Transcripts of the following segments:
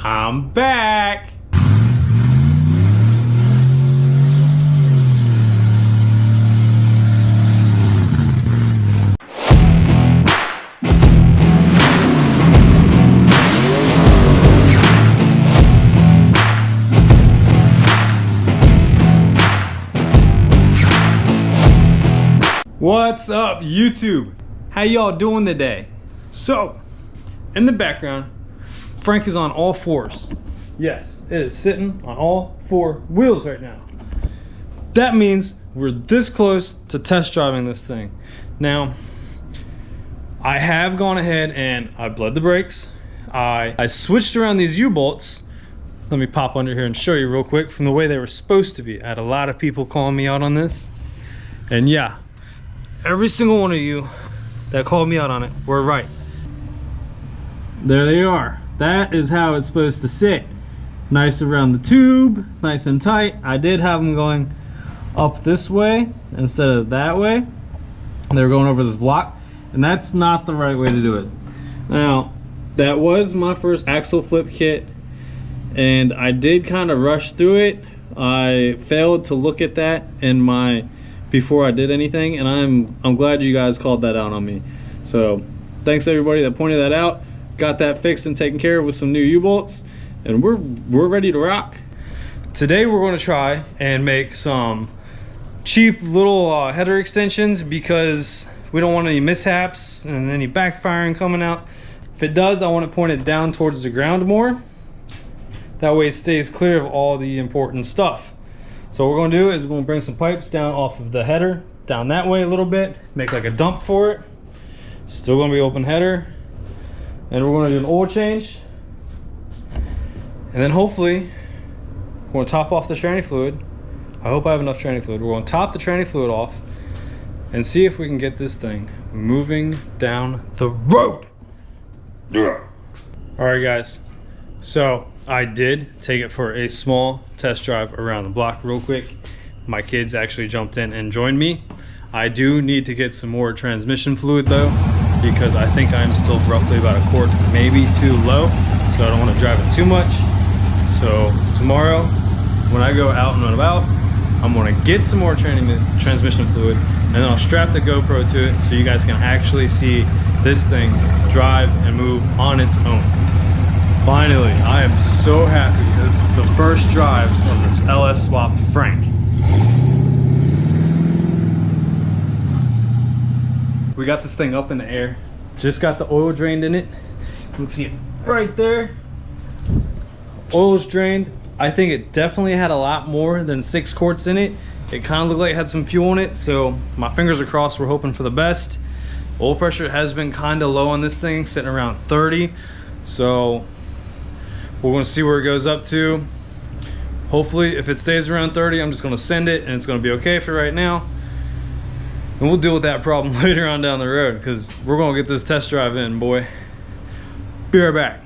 I'm back. What's up, YouTube? How y'all doing today? So, in the background, Frank is on all fours. Yes, it is sitting on all four wheels right now. That means we're this close to test driving this thing. Now, I have gone ahead and I bled the brakes. I switched around these U-bolts. Let me pop under here and show you real quick from the way they were supposed to be. I had a lot of people calling me out on this. And yeah, every single one of you that called me out on it were right. There they are. That is how it's supposed to sit. Nice around the tube, nice and tight. I did have them going up this way instead of that way. They were going over this block, and that's not the right way to do it. Now, that was my first axle flip kit, and I did kind of rush through it. I failed to look at that in my before I did anything, and I'm glad you guys called that out on me. So thanks everybody that pointed that out. Got that fixed and taken care of with some new U-bolts, and we're ready to rock. Today we're going to try and make some cheap little header extensions because we don't want any mishaps and any backfiring coming out. If it does, I want to point it down towards the ground more. That way it stays clear of all the important stuff. So what we're going to do is we're going to bring some pipes down off of the header, down that way a little bit, make like a dump for it. Still going to be open header. And we're going to do an oil change. And then hopefully, we're going to top off the tranny fluid. I hope I have enough tranny fluid. We're going to top the tranny fluid off and see if we can get this thing moving down the road. Yeah. All right, guys. So I did take it for a small test drive around the block real quick. My kids actually jumped in and joined me. I do need to get some more transmission fluid though, because I think I'm still roughly about a quart, maybe too low. So I don't want to drive it too much. So tomorrow, when I go out and about, I'm going to get some more transmission fluid, and then I'll strap the GoPro to it so you guys can actually see this thing drive and move on its own. Finally, I am so happy. It's the first drives of this LS swapped Frank. We got this thing up in the air. Just got the oil drained in it. You can see it right there. Oil's drained. I think it definitely had a lot more than 6 quarts in it. It kind of looked like it had some fuel in it, so my fingers are crossed. We're hoping for the best. Oil pressure has been kind of low on this thing, sitting around 30. So we're going to see where it goes up to. Hopefully, if it stays around 30, I'm just going to send it, and it's going to be okay for right now. And we'll deal with that problem later on down the road, because we're going to get this test drive in, boy. Be right back.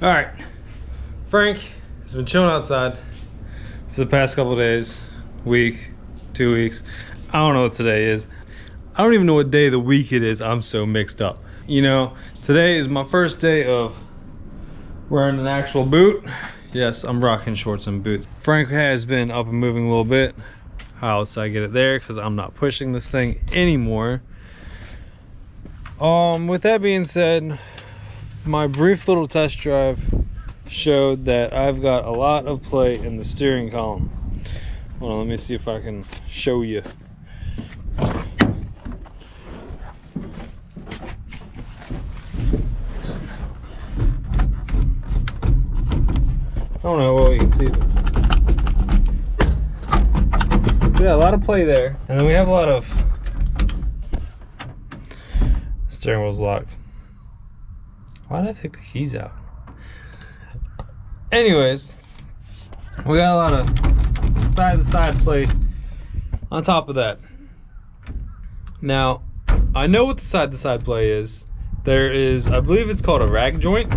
All right, Frank has been chilling outside for the past couple of days, week, 2 weeks. I don't know what today is. I don't even know what day of the week it is. I'm so mixed up. You know, today is my first day of wearing an actual boot. Yes, I'm rocking shorts and boots. Frank has been up and moving a little bit. How else I get it there? Because I'm not pushing this thing anymore. With that being said, my brief little test drive showed that I've got a lot of play in the steering column. Hold on, let me see if I can show you. I don't know what you can see. Yeah, a lot of play there. And then we have a lot of steering wheel's locked. Why did I take the keys out? Anyways, we got a lot of side-to-side play on top of that. Now, I know what the side-to-side play is. There is, I believe it's called a rag joint.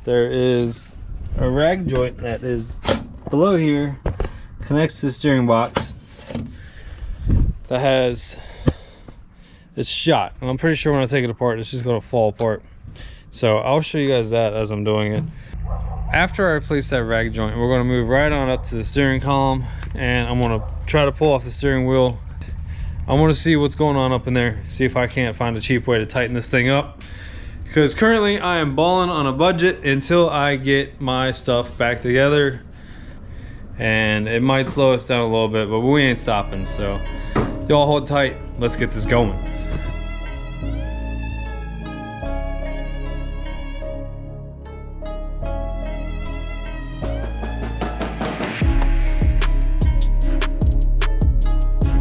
There is a rag joint that is below here, connects to the steering box, that has, it's shot, and I'm pretty sure when I take it apart it's just going to fall apart. So I'll show you guys that as I'm doing it. After I replace that rag joint, we're going to move right on up to the steering column, and I'm going to try to pull off the steering wheel. I want to see what's going on up in there, see if I can't find a cheap way to tighten this thing up, because currently I am balling on a budget until I get my stuff back together, and it might slow us down a little bit, but we ain't stopping. So y'all hold tight, let's get this going.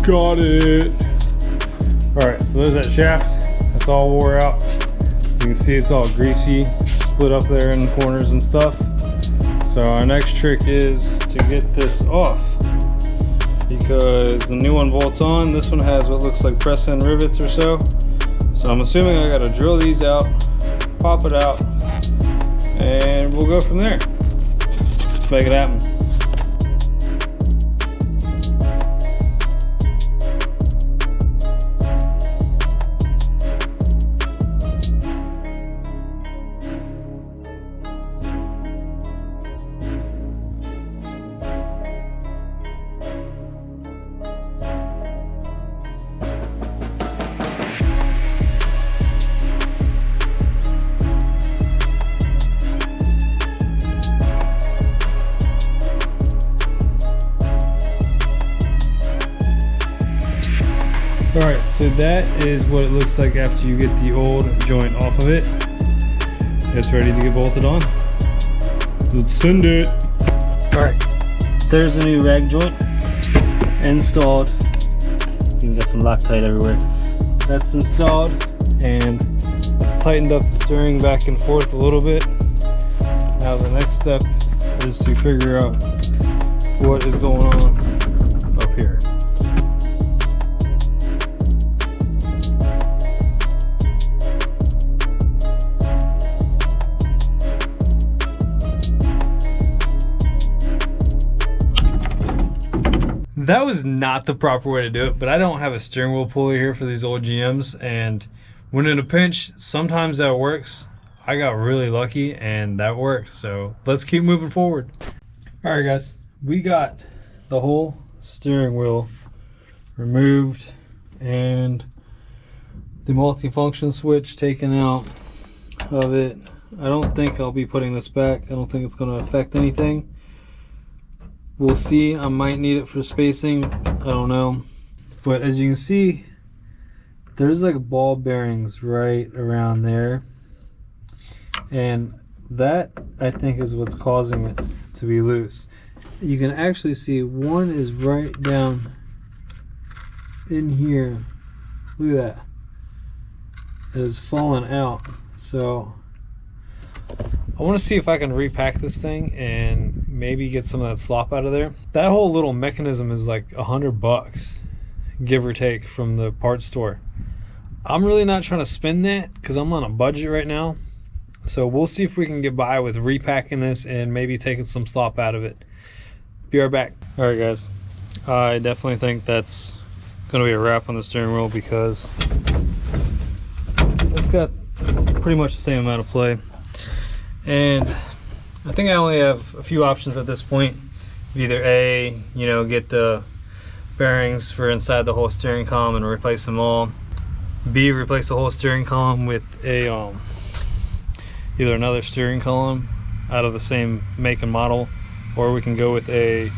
Got it. All right, so there's that shaft. That's all wore out. You can see it's all greasy, split up there in the corners and stuff. So our next trick is to get this off, because the new one bolts on. This one has what looks like press-in rivets or so. So I'm assuming I gotta drill these out, pop it out, and we'll go from there. Let's make it happen. All right, so that is what it looks like after you get the old joint off of it. It's ready to get bolted on. Let's send it. All right, there's the new rag joint installed. You got some Loctite everywhere. That's installed, and tightened up the steering back and forth a little bit. Now the next step is to figure out what is going on up here. That was not the proper way to do it, but I don't have a steering wheel pulley here for these old GMs, and when in a pinch, sometimes that works. I got really lucky and that worked, so let's keep moving forward. All right, guys, we got the whole steering wheel removed and the multifunction switch taken out of it. I don't think I'll be putting this back. I don't think it's going to affect anything. We'll see. I might need it for spacing. I don't know. But as you can see, there's like ball bearings right around there. And that, I think, is what's causing it to be loose. You can actually see one is right down in here. Look at that. It has fallen out. So I want to see if I can repack this thing and maybe get some of that slop out of there. That whole little mechanism is like $100. give or take, from the parts store. I'm really not trying to spend that because I'm on a budget right now. So we'll see if we can get by with repacking this and maybe taking some slop out of it. Be right back. All right, guys. I definitely think that's going to be a wrap on the steering wheel because it's got pretty much the same amount of play. And I think I only have a few options at this point. Either A, you know, get the bearings for inside the whole steering column and replace them all. B, replace the whole steering column with a either another steering column out of the same make and model, or we can go with a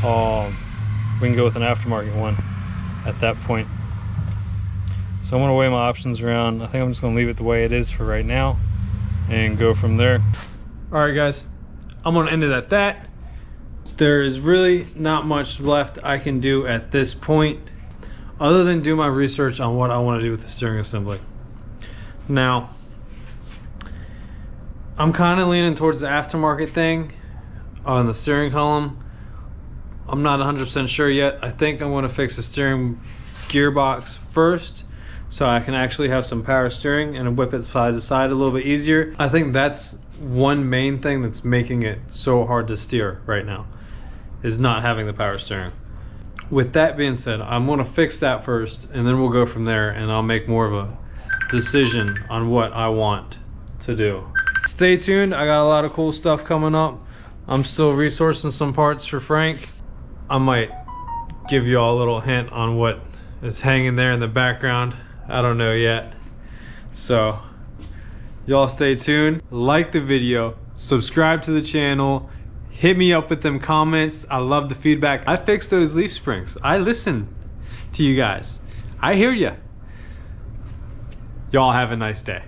an aftermarket one at that point. So I'm gonna weigh my options around. I think I'm just gonna leave it the way it is for right now and go from there. All right, guys, I'm gonna end it at that. There is really not much left I can do at this point other than do my research on what I want to do with the steering assembly. Now, I'm kind of leaning towards the aftermarket thing on the steering column. I'm not 100% sure yet. I think I'm going to fix the steering gearbox first so I can actually have some power steering and whip it side to side a little bit easier. I think that's one main thing that's making it so hard to steer right now, is not having the power steering. With that being said, I'm going to fix that first and then we'll go from there, and I'll make more of a decision on what I want to do. Stay tuned. I got a lot of cool stuff coming up. I'm still resourcing some parts for Frank. I might give you all a little hint on what is hanging there in the background. I don't know yet. So y'all stay tuned. Like the video, subscribe to the channel, hit me up with them comments. I love the feedback. I fixed those leaf springs. I listen to you guys. I hear ya. Y'all have a nice day.